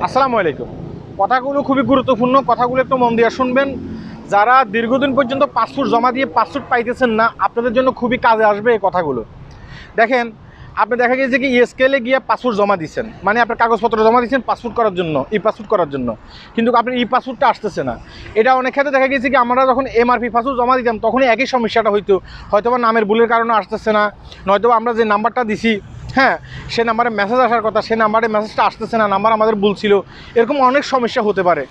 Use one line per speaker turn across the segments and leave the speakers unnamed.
আসসালামু আলাইকুম। কথাগুলো খুবই গুরুত্বপূর্ণ, কথাগুলো একটু মন দিয়ে শুনবেন। যারা দীর্ঘদিন পর্যন্ত পাসপোর্ট জমা দিয়ে পাসপোর্ট পাইতেছেন না, আপনাদের জন্য খুবই কাজে আসবে এই কথাগুলো। দেখেন, আপনি দেখা গেছে কি স্কেলে গিয়ে পাসপোর্ট জমা দিচ্ছেন, মানে আপনার কাগজপত্র জমা দিচ্ছেন পাসপোর্ট করার জন্য, পাসপোর্ট করার জন্য, কিন্তু আপনার পাসপোর্টটা আসতেছে না। এটা অনেক ক্ষেত্রে দেখা গেছে কি আমরা যখন এমআরপি পাসপোর্ট জমা দিতাম তখনই একই সমস্যাটা হয়তো বা নামের ভুলের কারণে আসতেছে না, নয়তো আমরা যে নাম্বারটা দিছি সে নাম্বারে মেসেজ আসার কথা, সে নাম্বারে মেসেজটা আসতেছে না, নাম্বার আমাদের ভুল ছিল, এরকম অনেক সমস্যা হতে পারে।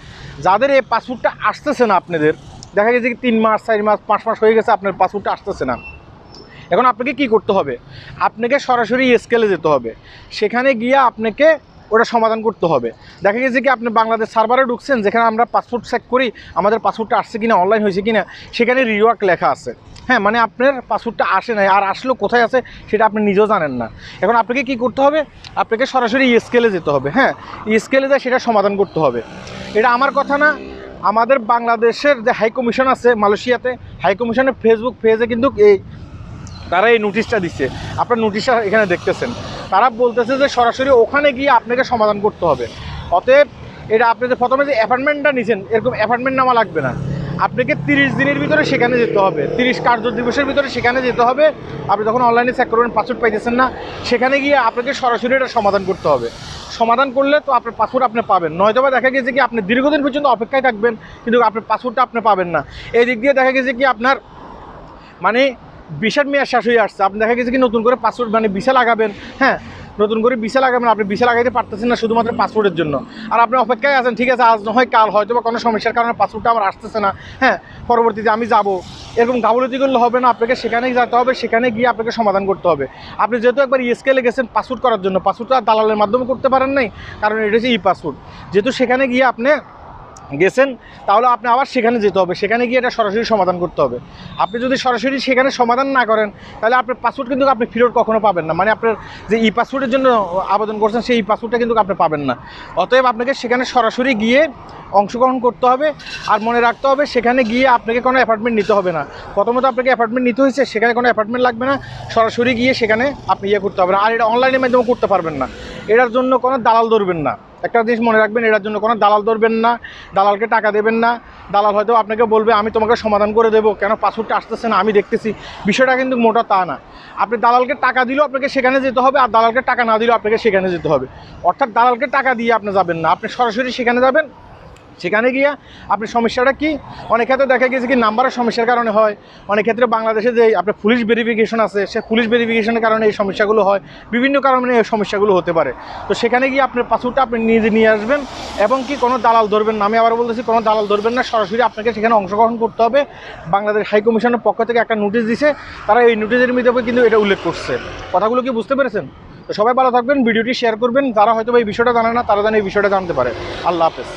যাদের এই পাসপোর্টটা আসতেছে না, আপনাদের দেখা গেছে কি 3 মাস 4 মাস 5 মাস হয়ে গেছে আপনার পাসপোর্টটা আসতেছে না, এখন আপনাকে কি করতে হবে? আপনাকে সরাসরি স্কেলে যেতে হবে, সেখানে গিয়ে আপনাকে ওটা সমাধান করতে হবে। দেখা গেছে কি আপনি বাংলাদেশ সার্ভারে ঢুকছেন, যেখানে আমরা পাসপোর্ট চেক করি আমাদের পাসপোর্টটা আসছে কিনা, অনলাইন হয়েছে কিনা, সেখানে রিওয়ার্ক লেখা আছে। মানে আপনার পাসপোর্টটা আসে নাই, আর আসলেও কোথায় আছে সেটা আপনি নিজেও জানেন না। এখন আপনাকে কি করতে হবে? আপনাকে সরাসরি স্কেলে যেতে হবে। স্কেলে যায় সেটা সমাধান করতে হবে। এটা আমার কথা না, আমাদের বাংলাদেশের যে হাই কমিশন আছে মালয়েশিয়াতে, হাই কমিশনের ফেসবুক পেজে কিন্তু তারা এই নোটিশটা দিচ্ছে, আপনার নোটিশটা এখানে দেখতেছেন। তারা বলতেছে যে সরাসরি ওখানে গিয়ে আপনাকে সমাধান করতে হবে। অতএব এটা আপনি যে প্রথমে যে অ্যাপয়েন্টমেন্টটা নিছেন, এরকম অ্যাপয়েন্টমেন্ট নেওয়া লাগবে না, আপনাকে 30 দিনের ভিতরে সেখানে যেতে হবে, 30 কার্য দিবসের ভিতরে সেখানে যেতে হবে। আপনি যখন অনলাইনে চেক করবেন পাসপোর্ট পাইতেছেন না, সেখানে গিয়ে আপনাকে সরাসরি এটা সমাধান করতে হবে। সমাধান করলে তো আপনার পাসপোর্ট আপনি পাবেন, নয়তো বা দেখা গেছে কি আপনি দীর্ঘদিন পর্যন্ত অপেক্ষায় থাকবেন, কিন্তু আপনার পাসপোর্টটা আপনি পাবেন না। এই দিক দিয়ে দেখা গেছে কি আপনার মানে ভিসার মেয়াদ শেষ হয়ে আসছে, আপনি দেখা গেছে কি নতুন করে পাসপোর্ট ভিসা লাগাবেন, নতুন করে ভিসা লাগাবেন, আপনি ভিসা লাগাইতে পারতেছেন না শুধুমাত্র পাসপোর্টের জন্য, আর আপনি অপেক্ষায় আছেন। ঠিক আছে, আজ নয় কাল হয়তো বা কোনো সমস্যার কারণে পাসপোর্টটা আমার আসতেছে না, পরবর্তীতে আমি যাব, এরকম গাফলতি করলে হবে না। আপনাকে সেখানেই যেতে হবে, সেখানে গিয়ে আপনাকে সমাধান করতে হবে। আপনি যেহেতু একবার স্কেলে গেছেন পাসপোর্ট করার জন্য, পাসপোর্টটা দালালের মাধ্যমে করতে পারেন নাই, কারণ এটা হচ্ছে পাসপোর্ট। যেহেতু সেখানে গিয়ে আপনি গেছেন, তাহলে আপনি আবার সেখানে যেতে হবে, সেখানে গিয়ে এটা সরাসরি সমাধান করতে হবে। আপনি যদি সরাসরি সেখানে সমাধান না করেন, তাহলে আপনার পাসপোর্ট কিন্তু আপনি ফেরত কখনো পাবেন না, মানে আপনার যে পাসপোর্টের জন্য আবেদন করছেন সেই পাসপোর্টটা কিন্তু আপনি পাবেন না। অতএব আপনাকে সেখানে সরাসরি গিয়ে অংশগ্রহণ করতে হবে। আর মনে রাখতে হবে, সেখানে গিয়ে আপনাকে কোনো অ্যাপার্টমেন্ট নিতে হবে না। প্রথমত আপনাকে অ্যাপার্টমেন্ট নিতে হয়েছে, সেখানে কোনো অ্যাপার্টমেন্ট লাগবে না, সরাসরি গিয়ে সেখানে আপনি করতে হবে না। আর এটা অনলাইনের মাধ্যমে করতে পারবেন না, এটার জন্য কোনো দালাল ধরবেন না। একটা জিনিস মনে রাখবেন, এটার জন্য কোনো দালাল ধরবেন না, দালালকে টাকা দেবেন না। দালাল হয়তো আপনাকে বলবে আমি তোমাকে সমাধান করে দেবো, কেন পাসপোর্টটা আসতেছে না আমি দেখতেছি, বিষয়টা কিন্তু মোটা তা না। আপনি দালালকে টাকা দিলেও আপনাকে সেখানে যেতে হবে, আর দালালকে টাকা না দিলেও আপনাকে সেখানে যেতে হবে। অর্থাৎ দালালকে টাকা দিয়ে আপনি যাবেন না, আপনি সরাসরি সেখানে যাবেন। সেখানে গিয়ে আপনি সমস্যাটা কি, অনেক ক্ষেত্রে দেখা গেছে কি নাম্বারের সমস্যার কারণে হয়, অনেক ক্ষেত্রে বাংলাদেশে যে আপনার পুলিশ ভেরিফিকেশন আছে, সে পুলিশ ভেরিফিকেশনের কারণে এই সমস্যাগুলো হয়, বিভিন্ন কারণে এই সমস্যাগুলো হতে পারে। তো সেখানে গিয়ে আপনার পাসপোর্টটা আপনি নিজে নিয়ে আসবেন, এবং কি কোনো দালাল ধরবেন না। আমি আবার বলতেছি, কোনো দালাল ধরবেন না, সরাসরি আপনাকে সেখানে অংশগ্রহণ করতে হবে। বাংলাদেশ হাই কমিশনের পক্ষ থেকে একটা নোটিশ দিছে, তারা এই নোটিশের মধ্যে কিন্তু এটা উল্লেখ করছে। কথাগুলো কি বুঝতে পেরেছেন? তো সবাই ভালো থাকবেন, ভিডিওটি শেয়ার করবেন, যারা হয়তো এই বিষয়টা জানে না তারা যেন এই বিষয়টা জানতে পারে। আল্লাহ হাফেজ।